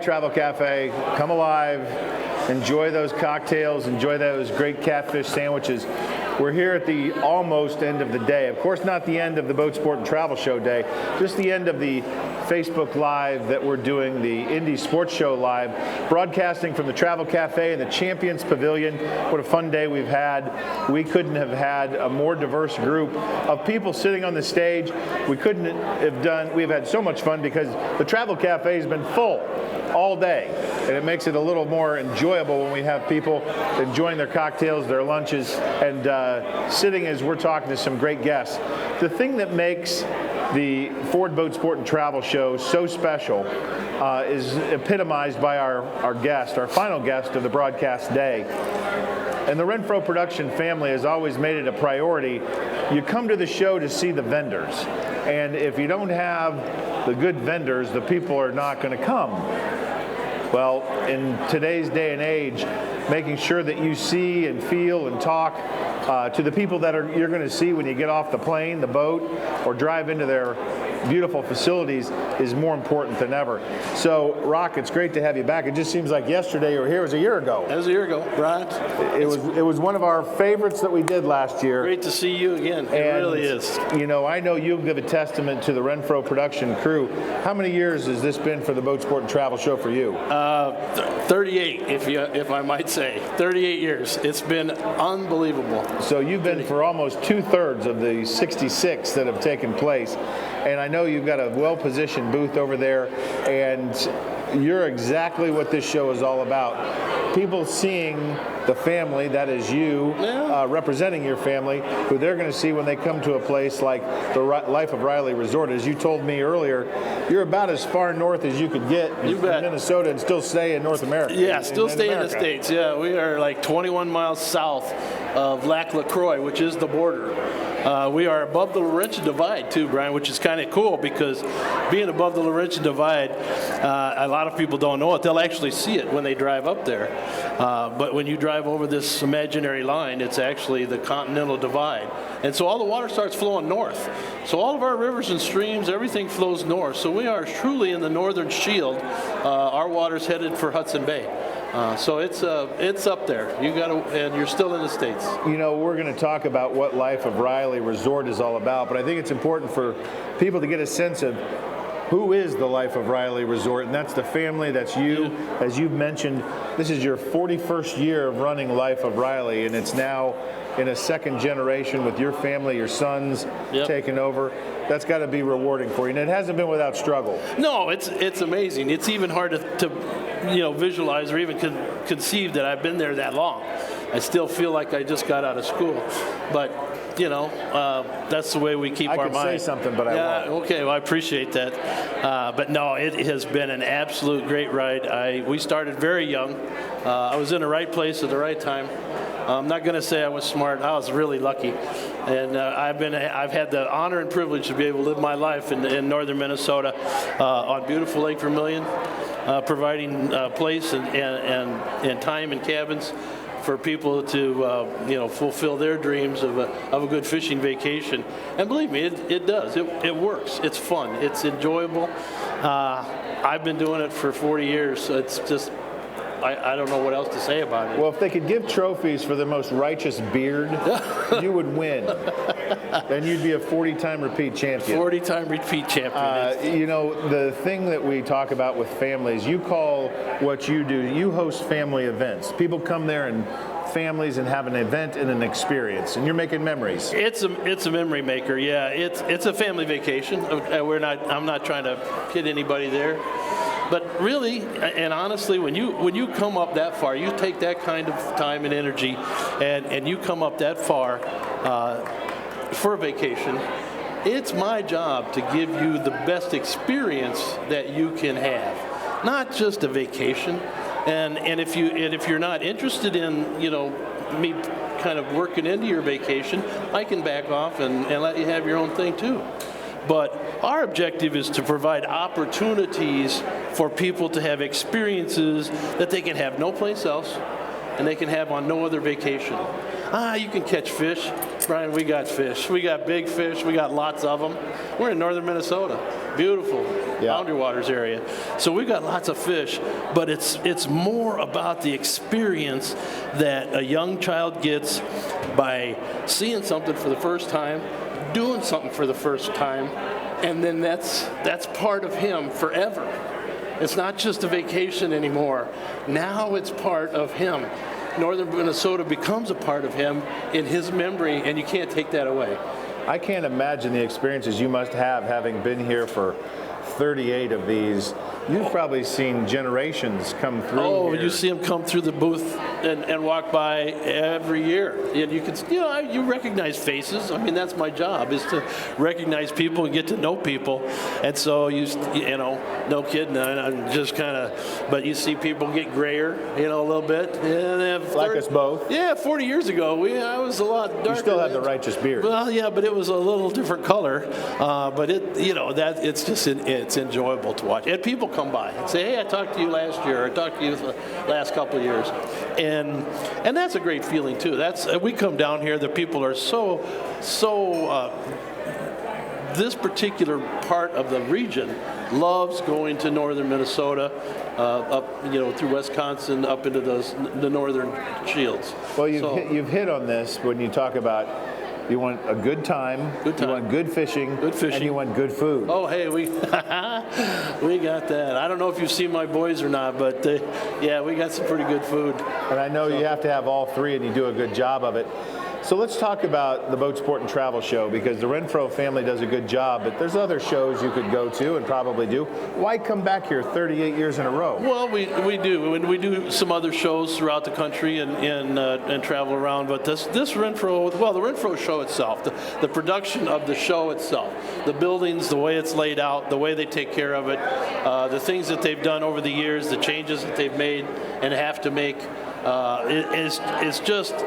Travel Cafe. Come alive. Enjoy those cocktails. Enjoy those great catfish sandwiches. We're here at the almost end of the day. Of course, not the end of the Boat Sport and Travel Show day, just the end of the Facebook Live that we're doing, the Indy Sports Show Live, broadcasting from the Travel Cafe in the Champions Pavilion. What a fun day we've had. We couldn't have had a more diverse group of people sitting on the stage. We've had so much fun because the Travel Cafe has been full all day, and it makes it a little more enjoyable when we have people enjoying their cocktails, their lunches, and sitting as we're talking to some great guests. The thing that makes the Ford Boat Sport and Travel Show so special is epitomized by our guest, our final guest of the broadcast day. And the Renfro production family has always made it a priority. You come to the show to see the vendors. And if you don't have the good vendors, the people are not going to come. Well, in today's day and age, making sure that you see and feel and talk to the people that you're going to see when you get off the plane, the boat, or drive into their beautiful facilities is more important than ever. So, Rock, it's great to have you back. It just seems like yesterday you were here. It was a year ago. It was a year ago, Bryan. It was one of our favorites that we did last year. Great to see you again. It really is. You know, I know you'll give a testament to the Renfro production crew. How many years has this been for the Boat Sport and Travel Show for you? 38, if I might say. 38 years. It's been unbelievable. So you've been for almost 2/3 of the 66 that have taken place. And I know you've got a well-positioned booth over there, and you're exactly what this show is all about. People seeing the family, that is you, representing your family, who they're going to see when they come to a place like the Life of Riley Resort. As you told me earlier, you're about as far north as you could get in Minnesota and still stay in North America. Yeah, still stay in the States. Yeah, we are like 21 miles south of Lac La Croix, which is the border. We are above the Laurentian Divide too, Bryan, which is kind of cool because being above the Laurentian Divide, a lot of people don't know it. They'll actually see it when they drive up there. But when you drive over this imaginary line, it's actually the Continental Divide. And so all the water starts flowing north. So all of our rivers and streams, everything flows north. So we are truly in the northern shield. Our water's headed for Hudson Bay. So it's up there. And you're still in the States. You know, we're going to talk about what Life of Riley Resort is all about, but I think it's important for people to get a sense of who is the Life of Riley Resort, and that's the family, that's you. Yeah. As you've mentioned, this is your 41st year of running Life of Riley, and it's now in a second generation with your family, your sons taking over. That's got to be rewarding for you, and it hasn't been without struggle. No, it's amazing. It's even hard to visualize or even conceive that I've been there that long. I still feel like I just got out of school, but that's the way we keep our mind. I could say something, but I won't. Okay, well, I appreciate that. But no, it has been an absolute great ride. We started very young. I was in the right place at the right time. I'm not going to say I was smart. I was really lucky, and I've had the honor and privilege to be able to live my life in northern Minnesota on beautiful Lake Vermilion, providing place and time in cabins for people to fulfill their dreams of a good fishing vacation. And believe me, it does. It works. It's fun. It's enjoyable. I've been doing it for 40 years, so it's just I don't know what else to say about it. Well, if they could give trophies for the most righteous beard, you would win. Then you'd be a 40-time repeat champion. 40-time repeat champion. The thing that we talk about with families, you call what you do, you host family events. People come there and families and have an event and an experience, and you're making memories. It's a memory maker, yeah. It's a family vacation. I'm not trying to kid anybody there. But really, and honestly, when you come up that far, you take that kind of time and energy, and you come up that far for a vacation, it's my job to give you the best experience that you can have, not just a vacation. And if you're not interested in me kind of working into your vacation, I can back off and let you have your own thing too. But our objective is to provide opportunities for people to have experiences that they can have no place else and they can have on no other vacation. You can catch fish. Bryan, we got fish. We got big fish. We got lots of them. We're in northern Minnesota. Beautiful Boundary Waters area. So we've got lots of fish, but it's more about the experience that a young child gets by seeing something for the first time, doing something for the first time, and then that's part of him forever. It's not just a vacation anymore. Now it's part of him. Northern Minnesota becomes a part of him in his memory, and you can't take that away. I can't imagine the experiences you must have having been here for 38 of these. You've probably seen generations come through here. You see them come through the booth and walk by every year. And you can, you recognize faces. I mean, that's my job, is to recognize people and get to know people. And so, no kidding, I'm just kind of, but you see people get grayer, a little bit. Like us both. Yeah, 40 years ago, I was a lot darker. You still have the righteous beard. Well, yeah, but it was a little different color. But it's enjoyable to watch. And people come by and say, hey, I talked to you last year, or I talked to you the last couple of years. And that's a great feeling, too. We come down here, the people are so this particular part of the region loves going to northern Minnesota, up through Wisconsin, up into the northern shields. Well, you've hit on this when you talk about you want a good time, you want good fishing, and you want good food. Oh, hey, we got that. I don't know if you've seen my boys or not, but we got some pretty good food. And I know you have to have all three, and you do a good job of it. So let's talk about the Boat Sport and Travel Show, because the Renfro family does a good job, but there's other shows you could go to and probably do. Why come back here 38 years in a row? Well, we do, and we do some other shows throughout the country and travel around. But this Renfro, the Renfro show itself, the production of the show itself, the buildings, the way it's laid out, the way they take care of it, the things that they've done over the years, the changes that they've made and have to make.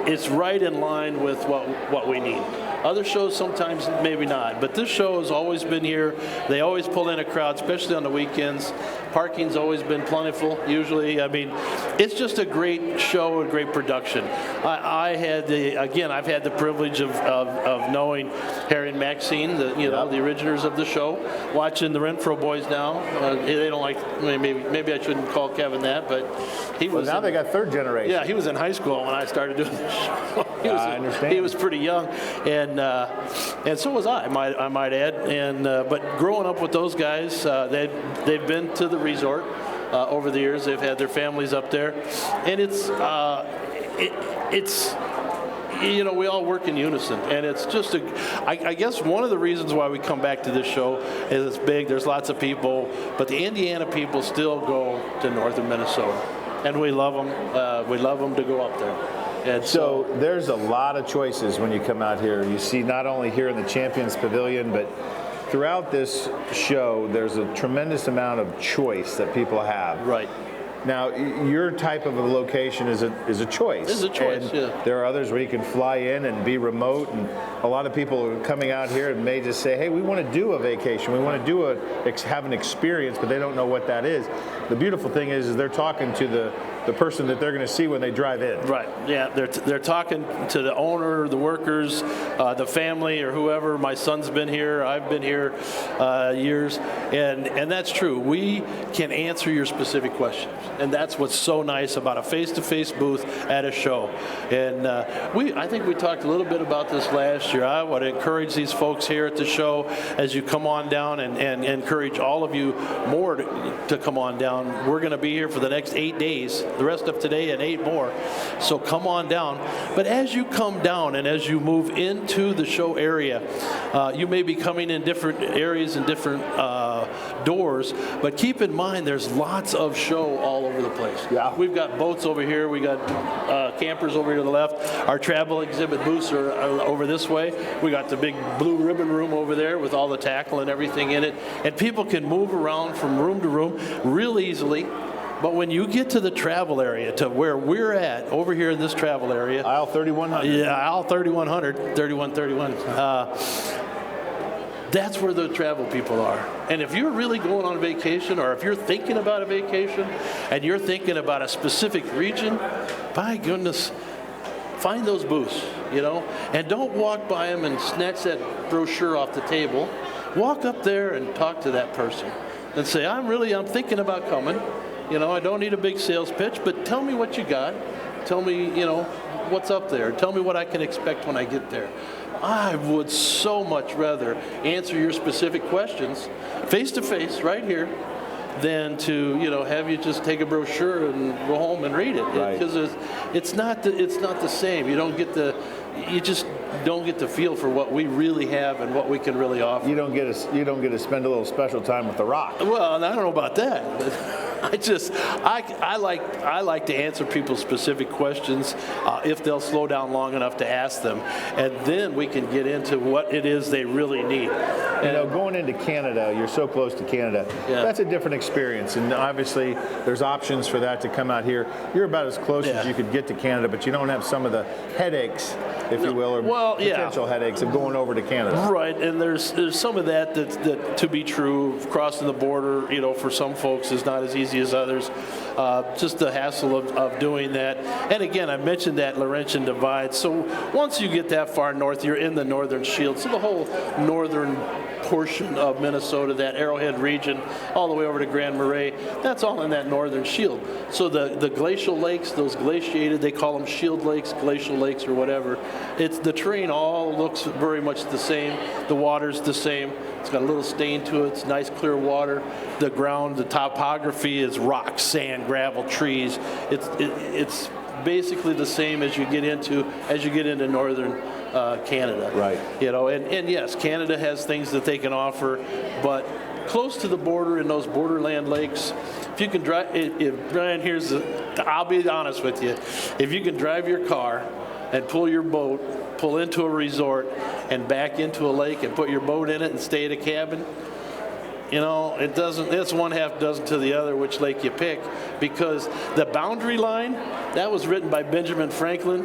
It's right in line with what we need. Other shows sometimes maybe not, but this show has always been here. They always pull in a crowd, especially on the weekends. Parking's always been plentiful, usually. I mean, it's just a great show, a great production. I've had the privilege of knowing Harry and Maxine, the originators of the show, watching the Renfro boys now. They don't like, maybe I shouldn't call Kevin that, but he was. Now they got third generation. Yeah, he was in high school when I started doing the show. I understand. He was pretty young, and so was I might add. And but growing up with those guys, they've been to the resort over the years. They've had their families up there, and it's we all work in unison, and it's just I guess one of the reasons why we come back to this show is it's big. There's lots of people, but the Indiana people still go to northern Minnesota, and we love them. We love them to go up there. And so there's a lot of choices when you come out here. You see not only here in the Champions Pavilion, but throughout this show, there's a tremendous amount of choice that people have. Right. Now, your type of a location is a choice. It's a choice, and yeah. There are others where you can fly in and be remote, and a lot of people are coming out here and may just say, hey, we want to do a vacation. We want to have an experience, but they don't know what that is. The beautiful thing is they're talking to the person that they're going to see when they drive in. Right, yeah, they're talking to the owner, the workers, the family, or whoever. My son's been here, I've been here years, and that's true. We can answer your specific questions, and that's what's so nice about a face-to-face booth at a show. And I think we talked a little bit about this last year. I would encourage these folks here at the show as you come on down, and encourage all of you more to come on down. We're going to be here for the next 8 days, the rest of today and 8 more. So come on down. But as you come down and as you move into the show area, you may be coming in different areas and different doors, but keep in mind there's lots of show all over the place. Yeah. We've got boats over here. We got campers over here to the left. Our travel exhibit booths are over this way. We got the big blue ribbon room over there with all the tackle and everything in it. And people can move around from room to room real easily. But when you get to the travel area, to where we're at, over here in this travel area. Aisle 3100. Aisle 3100, 3131. That's where the travel people are. And if you're really going on vacation, or if you're thinking about a vacation, and you're thinking about a specific region, by goodness, find those booths, and don't walk by them and snatch that brochure off the table. Walk up there and talk to that person and say, I'm thinking about coming. I don't need a big sales pitch, but tell me what you got. Tell me, what's up there. Tell me what I can expect when I get there. I would so much rather answer your specific questions face to face right here than to have you just take a brochure and go home and read it, because it's not the same. You just don't get the feel for what we really have and what we can really offer. You don't get to spend a little special time with The Rock. Well, I don't know about that, but I like to answer people's specific questions if they'll slow down long enough to ask them, and then we can get into what it is they really need. Going into Canada, you're so close to Canada. Yeah. That's a different experience, and obviously there's options for that to come out here. You're about as close as you could get to Canada, but you don't have some of the headaches, if you will, or potential headaches of going over to Canada. Right, and there's some of that to be true. Crossing the border, for some folks is not as easy as others. Just the hassle of doing that. And again, I mentioned that Laurentian Divide. So once you get that far north, you're in the Northern Shield. So the whole northern portion of Minnesota, that Arrowhead region, all the way over to Grand Marais, that's all in that Northern Shield. So the glacial lakes, those glaciated, they call them shield lakes, glacial lakes, or whatever. The terrain all looks very much the same. The water's the same. It's got a little stain to it. It's nice, clear water. The ground, the topography is rock, sand, gravel, trees. It's basically the same as you get into northern Canada. Right. And yes, Canada has things that they can offer, but close to the border in those borderland lakes, if you can drive, Bryan, I'll be honest with you, if you can drive your car and pull your boat, pull into a resort and back into a lake and put your boat in it and stay at a cabin, it's one half dozen to the other which lake you pick, because the boundary line, that was written by Benjamin Franklin,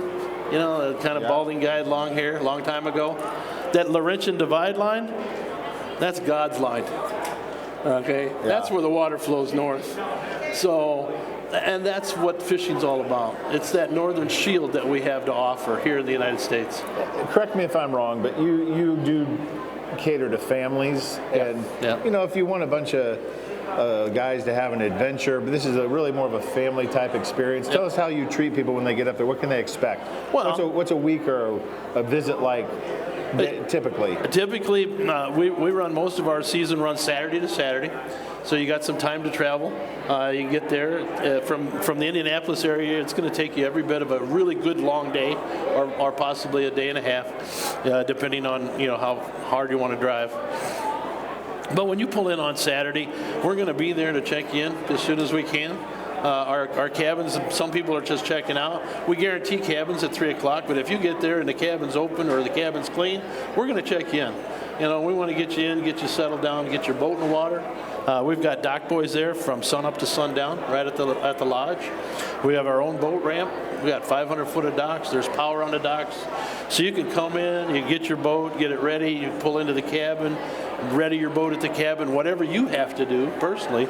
the kind of balding guy, long hair, long time ago. That Laurentian Divide line, that's God's line. Okay? Yeah. That's where the water flows north. So, and that's what fishing's all about. It's that northern shield that we have to offer here in the United States. Correct me if I'm wrong, but you do cater to families, and if you want a bunch of guys to have an adventure, but this is really more of a family type experience. Tell us how you treat people when they get up there. What can they expect? Well, what's a week or a visit like typically? Typically, we run most of our season runs Saturday to Saturday. So you got some time to travel. You get there from the Indianapolis area. It's going to take you every bit of a really good long day, or possibly a day and a half, depending on how hard you want to drive. But when you pull in on Saturday, we're going to be there to check you in as soon as we can. Our cabins, some people are just checking out. We guarantee cabins at 3 o'clock, but if you get there and the cabin's open or the cabin's clean, we're going to check you in. We want to get you in, get you settled down, get your boat in the water. We've got dock boys there from sun up to sundown, right at the lodge. We have our own boat ramp. We got 500 foot of docks. There's power on the docks. So you can come in, you get your boat, get it ready, you pull into the cabin, ready your boat at the cabin, whatever you have to do personally.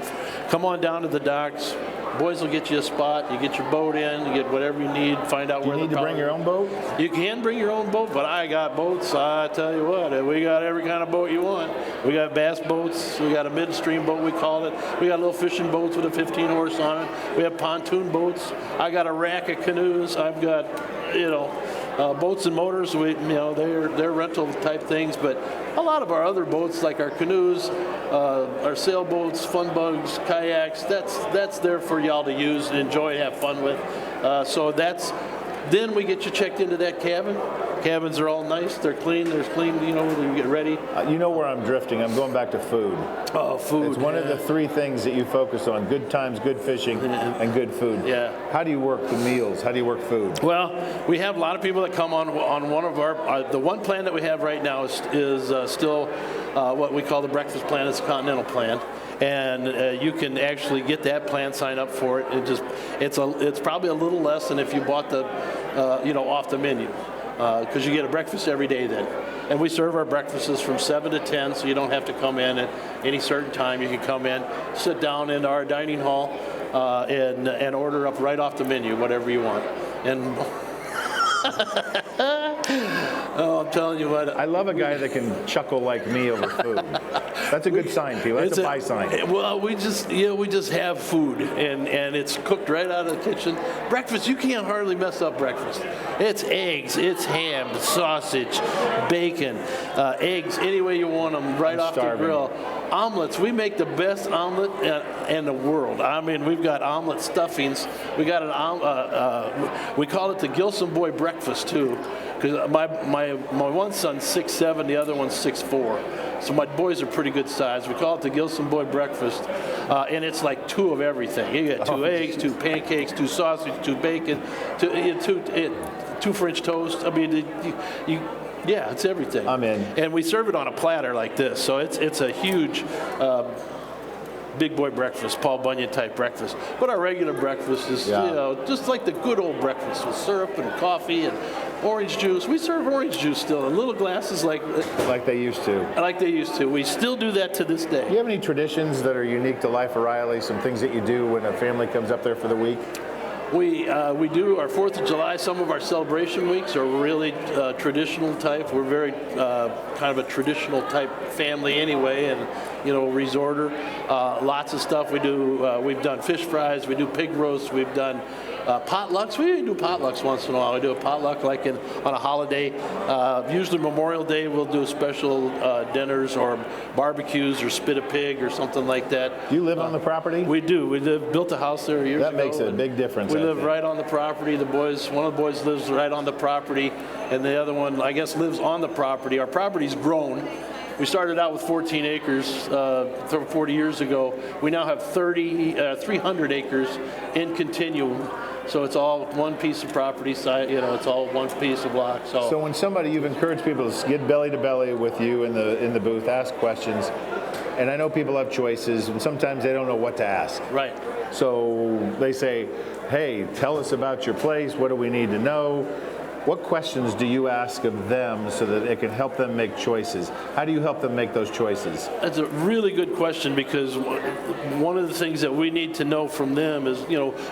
Come on down to the docks. Boys will get you a spot. You get your boat in. You get whatever you need. Find out where the. You need to bring your own boat? You can bring your own boat, but I got boats. I tell you what, we got every kind of boat you want. We got bass boats. We got a midstream boat, we call it. We got little fishing boats with a 15 horse on it. We have pontoon boats. I got a rack of canoes. I've got, boats and motors. They're rental type things, but a lot of our other boats, like our canoes, our sailboats, fun bugs, kayaks, that's there for y'all to use and enjoy and have fun with. Then we get you checked into that cabin. Cabins are all nice. They're clean. There's clean, when you get ready. You know where I'm drifting. I'm going back to food. Oh, food. It's one of the three things that you focus on: good times, good fishing, and good food. Yeah. How do you work the meals? How do you work food? Well, we have a lot of people that come on one of our, the one plan that we have right now is still what we call the breakfast plan. It's a continental plan. And you can actually get that plan, sign up for it. It's probably a little less than if you bought the, off the menu, because you get a breakfast every day then. And we serve our breakfasts from 7 to 10, so you don't have to come in at any certain time. You can come in, sit down in our dining hall, and order up right off the menu, whatever you want. And Oh, I'm telling you what. I love a guy that can chuckle like me over food. That's a good sign, people. That's a buy sign. Well, we just have food, and it's cooked right out of the kitchen. Breakfast, you can't hardly mess up breakfast. It's eggs, it's ham, sausage, bacon, eggs, any way you want them, right off the grill. Omelets, we make the best omelet in the world. I mean, we've got omelet stuffings. We got we call it the Gilson boy breakfast too, because my one son's 6'7", the other one's 6'4". So my boys are pretty good size. We call it the Gilson boy breakfast, and it's like 2 of everything. You get 2 eggs, 2 pancakes, 2 sausage, 2 bacon, 2 French toast. I mean, yeah, it's everything. I'm in. And we serve it on a platter like this, so it's a huge big boy breakfast, Paul Bunyan type breakfast. But our regular breakfast is, just like the good old breakfast with syrup and coffee and orange juice. We serve orange juice still in little glasses like they used to. Like they used to. We still do that to this day. Do you have any traditions that are unique to Life O'Reilly? Some things that you do when a family comes up there for the week? We do our 4th of July. Some of our celebration weeks are really traditional type. We're very kind of a traditional type family anyway, and resorter. Lots of stuff we do. We've done fish fries. We do pig roasts. We've done potlucks. We even do potlucks once in a while. We do a potluck like on a holiday. Usually Memorial Day we'll do special dinners or barbecues or spit a pig or something like that. Do you live on the property? We do. We built a house there years ago. That makes a big difference. We live right on the property. One of the boys lives right on the property, and the other one, I guess, lives on the property. Our property's grown. We started out with 14 acres 40 years ago. We now have 300 acres in continuum. So it's all one piece of property side, it's all one piece of block. So when you've encouraged people to get belly to belly with you in the booth, ask questions, and I know people have choices, and sometimes they don't know what to ask. Right. So they say, hey, tell us about your place. What do we need to know? What questions do you ask of them so that it can help them make choices? How do you help them make those choices? That's a really good question, because one of the things that we need to know from them is,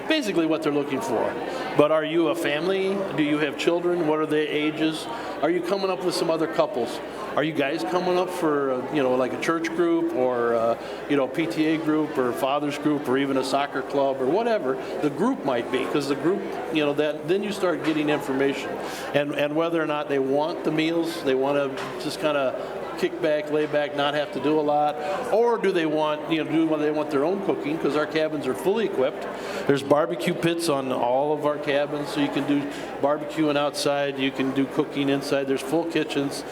basically what they're looking for. But are you a family? Do you have children? What are their ages? Are you coming up with some other couples? Are you guys coming up for, like a church group or, PTA group or father's group or even a soccer club or whatever the group might be? Because the group, then you start getting information. And whether or not they want the meals, they want to just kind of kick back, lay back, not have to do a lot, or do they want, they want their own cooking, because our cabins are fully equipped. There's barbecue pits on all of our cabins, so you can do barbecuing outside, you can do cooking inside. There's full kitchens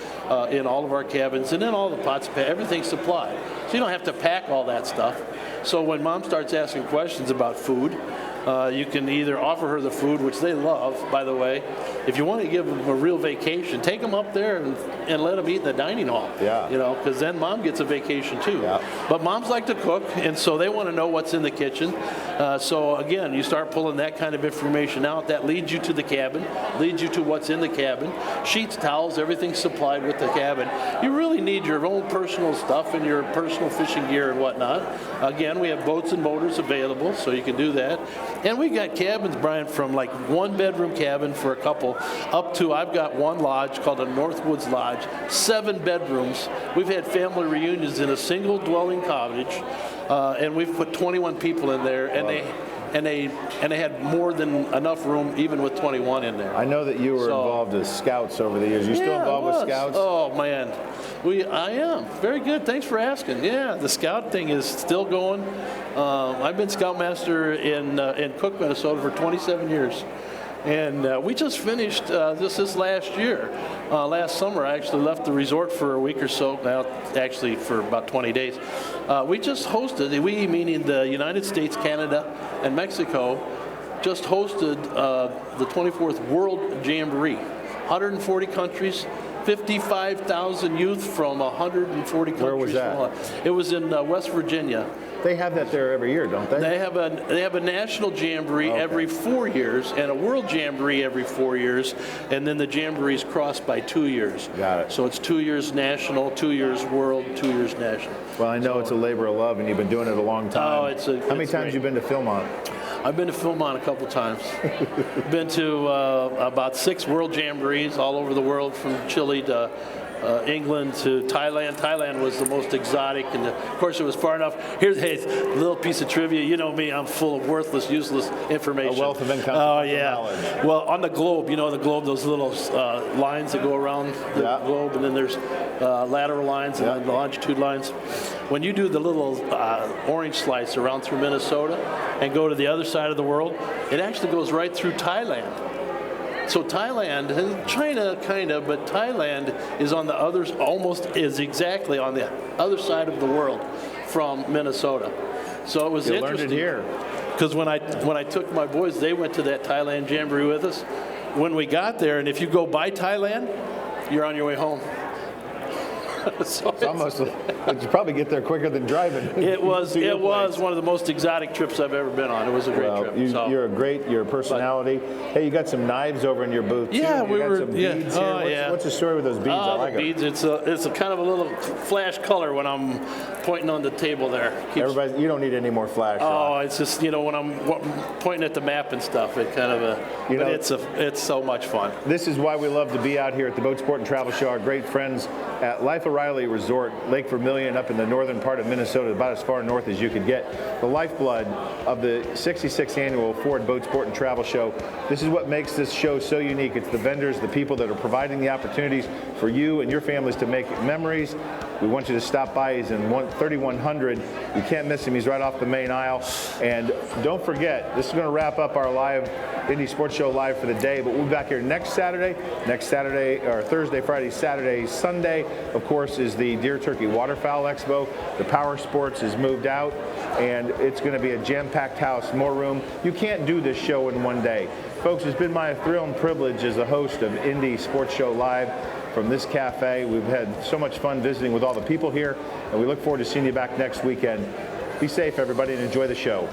in all of our cabins, and then all the pots, everything's supplied. So you don't have to pack all that stuff. So when Mom starts asking questions about food, you can either offer her the food, which they love, by the way. If you want to give them a real vacation, take them up there and let them eat in the dining hall. Yeah. Because then Mom gets a vacation too. Yeah. But moms like to cook, and so they want to know what's in the kitchen. So again, you start pulling that kind of information out. That leads you to the cabin, leads you to what's in the cabin. Sheets, towels, everything's supplied with the cabin. You really need your own personal stuff and your personal fishing gear and whatnot. Again, we have boats and motors available, so you can do that. And we got cabins, Bryan, from like 1-bedroom cabin for a couple up to, I've got one lodge called a Northwoods Lodge, 7 bedrooms. We've had family reunions in a single dwelling cottage, and we've put 21 people in there, and they had more than enough room even with 21 in there. I know that you were involved as scouts over the years. You still involved with scouts? Oh man, I am. Very good. Thanks for asking. Yeah, the scout thing is still going. I've been scoutmaster in Cook, Minnesota for 27 years. And we just finished this last year. Last summer, I actually left the resort for a week or so, now actually for about 20 days. We just hosted, we meaning the United States, Canada, and Mexico, just hosted the 24th World Jamboree. 140 countries, 55,000 youth from 140 countries. Where was that? It was in West Virginia. They have that there every year, don't they? They have a national jamboree every 4 years and a world jamboree every 4 years, and then the jamborees cross by 2 years. Got it. So it's 2 years national, 2 years world, 2 years national. Well, I know it's a labor of love, and you've been doing it a long time. How many times have you been to Philmont? I've been to Philmont a couple times. Been to about 6 world jamborees all over the world, from Chile to England to Thailand. Thailand was the most exotic, and of course it was far enough. Here's a little piece of trivia. You know me, I'm full of worthless, useless information. A wealth of inconsequential knowledge. Well, on the globe, you know the globe, those little lines that go around the globe, and then there's lateral lines and then longitude lines. When you do the little orange slice around through Minnesota and go to the other side of the world, it actually goes right through Thailand. So Thailand, China kind of, but Thailand is on the others, almost is exactly on the other side of the world from Minnesota. So it was interesting. You learned it here. Because when I took my boys, they went to that Thailand jamboree with us. When we got there, and if you go by Thailand, you're on your way home. So it's almost, but you probably get there quicker than driving. It was one of the most exotic trips I've ever been on. It was a great trip. You're a personality. Hey, you got some knives over in your booth too. Yeah, you got some beads here. What's the story with those beads? I like the beads. It's a kind of a little flash color when I'm pointing on the table there. Everybody, you don't need any more flash. It's just when I'm pointing at the map and stuff. It kind of it's so much fun. This is why we love to be out here at the Boat Sport and Travel Show. Our great friends at Life O'Reilly Resort, Lake Vermilion, up in the northern part of Minnesota, about as far north as you could get. The lifeblood of the 66th annual Ford Boat Sport and Travel Show. This is what makes this show so unique. It's the vendors, the people that are providing the opportunities for you and your families to make memories. We want you to stop by. He's in 3100. You can't miss him. He's right off the main aisle. And don't forget, this is going to wrap up our live Indy Sports Show live for the day, but we'll be back here next Saturday, or Thursday, Friday, Saturday, Sunday, of course, is the Deer Turkey Waterfowl Expo. The Power Sports is moved out, and it's going to be a jam-packed house, more room. You can't do this show in one day. Folks, it's been my thrill and privilege as a host of Indy Sports Show Live from this cafe. We've had so much fun visiting with all the people here, and we look forward to seeing you back next weekend. Be safe, everybody, and enjoy the show.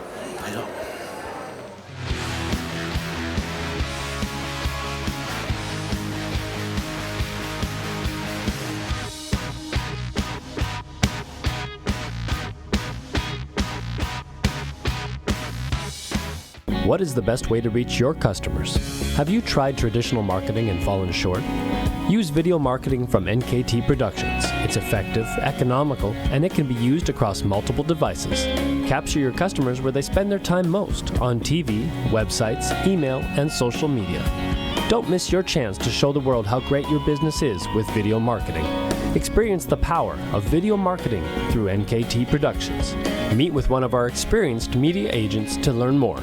What is the best way to reach your customers? Have you tried traditional marketing and fallen short? Use video marketing from NKT Productions. It's effective, economical, and it can be used across multiple devices. Capture your customers where they spend their time most, on TV, websites, email, and social media. Don't miss your chance to show the world how great your business is with video marketing. Experience the power of video marketing through NKT Productions. Meet with one of our experienced media agents to learn more.